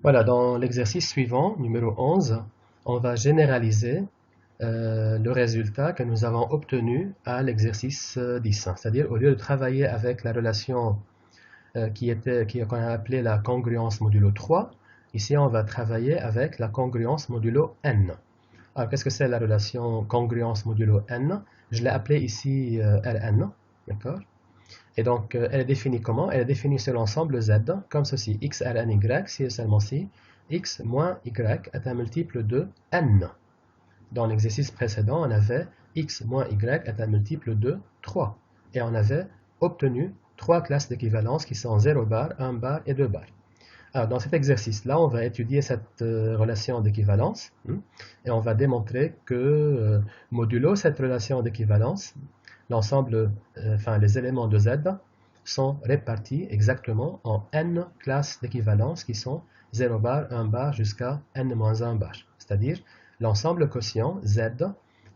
Voilà, dans l'exercice suivant, numéro 11, on va généraliser le résultat que nous avons obtenu à l'exercice 10. C'est-à-dire, au lieu de travailler avec la relation qu'on a appelée la congruence modulo 3, ici on va travailler avec la congruence modulo n. Alors, qu'est-ce que c'est la relation congruence modulo n? Je l'ai appelée ici Rn, d'accord? Et donc, elle est définie comment? Elle est définie sur l'ensemble Z, comme ceci. X Rn y, si et seulement si, x moins y est un multiple de n. Dans l'exercice précédent, on avait x moins y est un multiple de 3. Et on avait obtenu trois classes d'équivalence qui sont 0 bar, 1 bar et 2 bar. Alors, dans cet exercice-là, on va étudier cette relation d'équivalence et on va démontrer que modulo cette relation d'équivalence, l'ensemble, enfin les éléments de Z sont répartis exactement en n classes d'équivalence qui sont 0 bar, 1 bar jusqu'à n-1 bar. C'est-à-dire l'ensemble quotient Z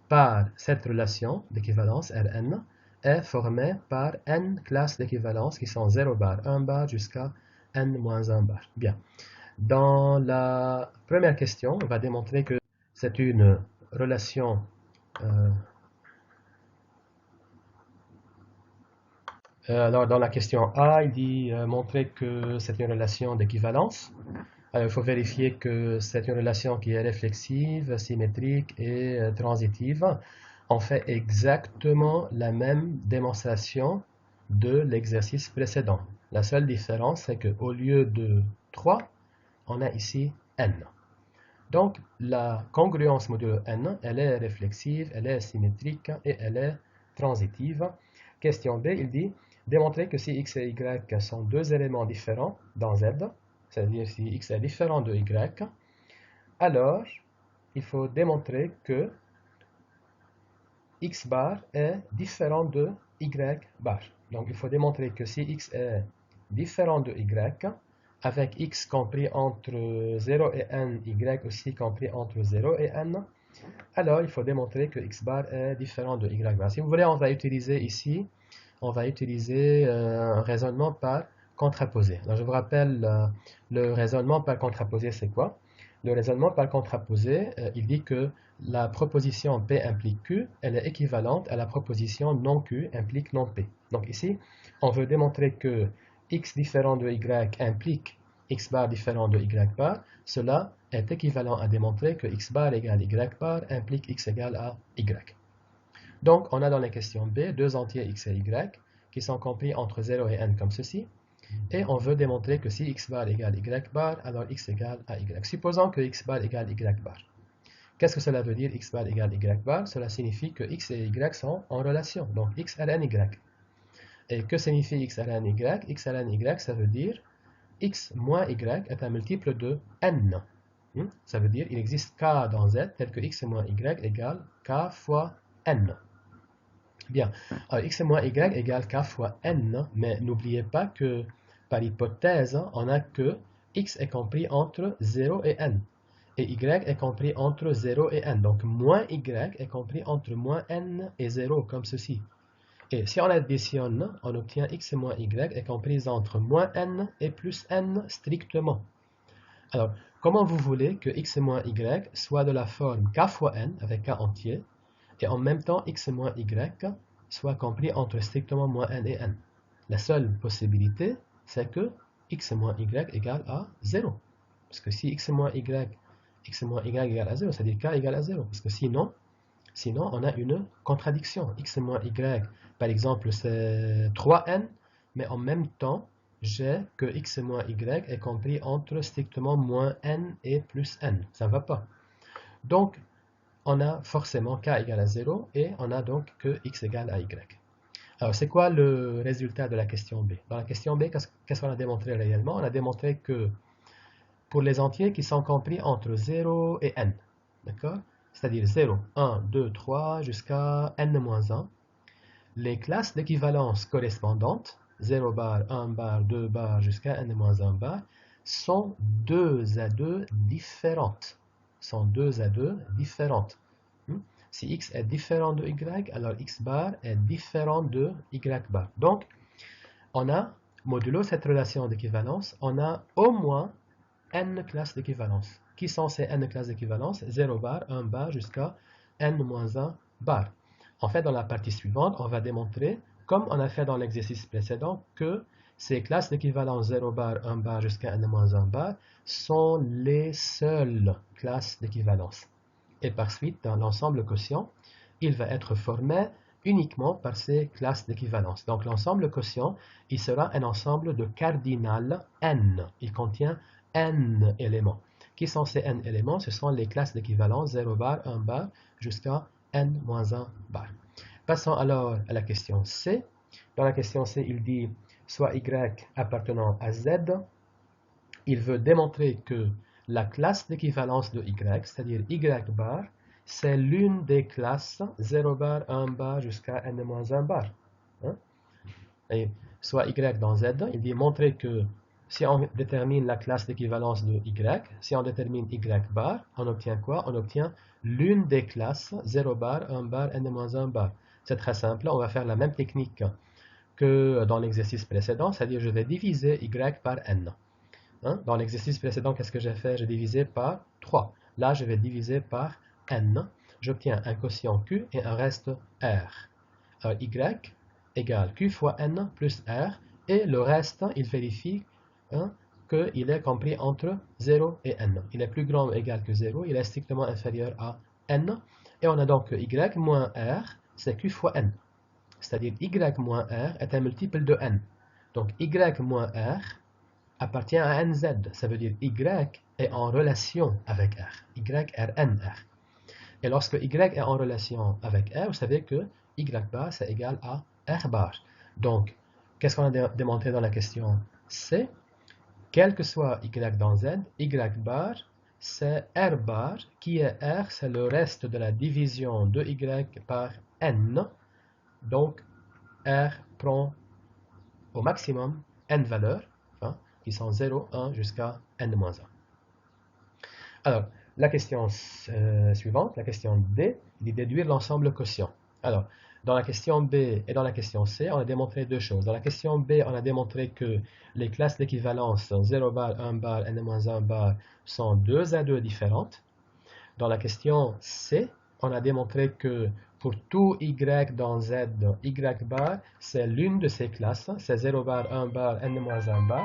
par cette relation d'équivalence Rn est formé par n classes d'équivalence qui sont 0 bar, 1 bar jusqu'à n-1 bar. Bien. Dans la première question, on va démontrer que c'est une relation alors, dans la question A, il dit montrer que c'est une relation d'équivalence. Alors, il faut vérifier que c'est une relation qui est réflexive, symétrique et transitive. On fait exactement la même démonstration de l'exercice précédent. La seule différence, c'est qu'au lieu de 3, on a ici n. Donc, la congruence modulo n, elle est réflexive, elle est symétrique et elle est transitive. Question B, il dit démontrer que si x et y sont deux éléments différents dans Z, c'est-à-dire si x est différent de y, alors il faut démontrer que x bar est différent de y bar. Donc, il faut démontrer que si x est différent de y, avec x compris entre 0 et n, y aussi compris entre 0 et n, alors il faut démontrer que x bar est différent de y bar. Si vous voulez, on va utiliser ici, on va utiliser un raisonnement par contraposé. Alors, je vous rappelle, le raisonnement par contraposé, c'est quoi? Le raisonnement par contraposé, il dit que la proposition P implique Q, elle est équivalente à la proposition non Q implique non P. Donc ici, on veut démontrer que x différent de y implique x bar différent de y bar. Cela est équivalent à démontrer que x bar égale y bar implique x égale à y. Donc, on a dans la question B deux entiers x et y qui sont compris entre 0 et n comme ceci. Et on veut démontrer que si x bar égale y bar, alors x égale à y. Supposons que x bar égale y bar. Qu'est-ce que cela veut dire x bar égale y bar? Cela signifie que x et y sont en relation, donc x ln y. Et que signifie x ln y? X ln y, ça veut dire x moins y est un multiple de n. Ça veut dire il existe k dans z tel que x moins y égale k fois n. Bien, alors x moins y égale k fois n, mais n'oubliez pas que par hypothèse, on a que x est compris entre 0 et n, et y est compris entre 0 et n. Donc, moins y est compris entre moins n et 0, comme ceci. Et si on additionne, on obtient x moins y est compris entre moins n et plus n strictement. Alors, comment vous voulez que x moins y soit de la forme k fois n, avec k entier, et en même temps x moins y soit compris entre strictement moins n et n? La seule possibilité, c'est que x moins y égale à 0. Parce que si x moins y égale à 0, c'est-à-dire k égale à 0. Parce que sinon, on a une contradiction. X moins y, par exemple, c'est 3n, mais en même temps, j'ai que x moins y est compris entre strictement moins n et plus n. Ça ne va pas. Donc, on a forcément k égale à 0 et on a donc que x égale à y. Alors, c'est quoi le résultat de la question B? Dans la question B, qu'est-ce qu'on a démontré réellement? On a démontré que pour les entiers qui sont compris entre 0 et n, d'accord? C'est-à-dire 0, 1, 2, 3 jusqu'à n-1, les classes d'équivalence correspondantes, 0 bar, 1 bar, 2 bar jusqu'à n-1 bar, sont 2 à 2 différentes. Si x est différent de y, alors x bar est différent de y bar. Donc, on a, modulo cette relation d'équivalence, on a au moins n classes d'équivalence. Qui sont ces n classes d'équivalence? 0 bar, 1 bar jusqu'à n-1 bar. En fait, dans la partie suivante, on va démontrer, comme on a fait dans l'exercice précédent, que ces classes d'équivalence 0 bar, 1 bar jusqu'à n-1 bar sont les seules classes d'équivalence. Et par suite, dans l'ensemble quotient, il va être formé uniquement par ces classes d'équivalence. Donc l'ensemble quotient, il sera un ensemble de cardinal n. Il contient n éléments. Qui sont ces n éléments? Ce sont les classes d'équivalence 0 bar, 1 bar jusqu'à n-1 bar. Passons alors à la question C. Dans la question C, il dit soit y appartenant à z. Il veut démontrer que la classe d'équivalence de y, c'est-à-dire y bar, c'est l'une des classes 0 bar, 1 bar jusqu'à n-1 bar. Hein? Et soit y dans z, il dit montrer que si on détermine la classe d'équivalence de y, si on détermine y bar, on obtient quoi? On obtient l'une des classes 0 bar, 1 bar, n-1 bar. C'est très simple, on va faire la même technique que dans l'exercice précédent, c'est-à-dire je vais diviser y par n. Hein? Dans l'exercice précédent, qu'est-ce que j'ai fait? J'ai divisé par 3. Là, je vais diviser par n. J'obtiens un quotient q et un reste r. Alors, y égale q fois n plus r. Et le reste, il vérifie hein, qu'il est compris entre 0 et n. Il est plus grand ou égal que 0. Il est strictement inférieur à n. Et on a donc que y moins r, c'est q fois n. C'est-à-dire y moins r est un multiple de n. Donc y moins r appartient à nz. Ça veut dire y est en relation avec r. Y Rn r. Et lorsque y est en relation avec r, vous savez que y bar c'est égal à r bar. Donc, qu'est-ce qu'on a démontré dans la question C? Quel que soit y dans z, y bar c'est r bar, qui est r, c'est le reste de la division de y par n. Donc, r prend au maximum n valeurs, hein, qui sont 0, 1 jusqu'à n-1. Alors, la question suivante, la question D, dit déduire l'ensemble quotient. Alors, dans la question B et dans la question C, on a démontré deux choses. Dans la question B, on a démontré que les classes d'équivalence 0 bar, 1 bar, n-1 bar sont 2 à 2 différentes. Dans la question C, on a démontré que pour tout y dans z, y bar, c'est l'une de ces classes, c'est 0 bar, 1 bar, n-1 bar.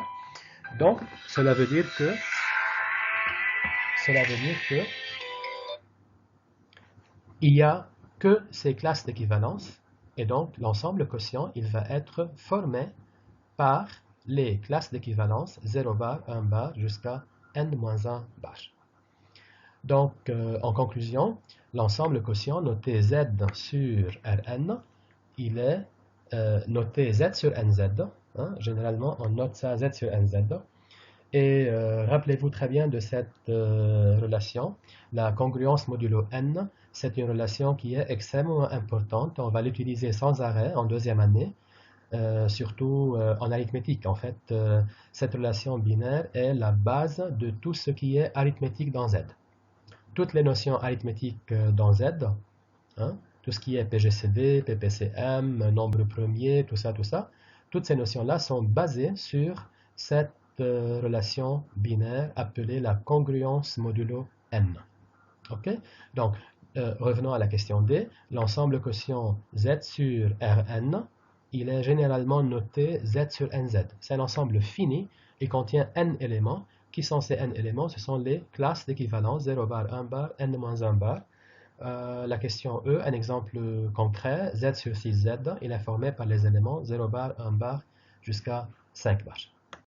Donc, cela veut dire que il n'y a que ces classes d'équivalence, et donc l'ensemble quotient, il va être formé par les classes d'équivalence 0 bar, 1 bar jusqu'à n-1 bar. Donc, en conclusion, l'ensemble quotient noté z sur Rn, il est noté z sur nz. Hein, généralement, on note ça z sur nz. Et rappelez-vous très bien de cette relation. La congruence modulo n, c'est une relation qui est extrêmement importante. On va l'utiliser sans arrêt en deuxième année, surtout en arithmétique. En fait, cette relation binaire est la base de tout ce qui est arithmétique dans Z. Toutes les notions arithmétiques dans Z, hein, tout ce qui est PGCD, PPCM, nombre premier, tout ça, toutes ces notions-là sont basées sur cette relation binaire appelée la congruence modulo n. Ok? Donc, revenons à la question D. L'ensemble quotient Z sur Rn, il est généralement noté Z sur nz. C'est un ensemble fini. Il contient n éléments. Qui sont ces n éléments? Ce sont les classes d'équivalence 0 bar, 1 bar, n-1 bar. La question E, un exemple concret, Z sur 6Z, il est formé par les éléments 0 bar, 1 bar jusqu'à 5 bars.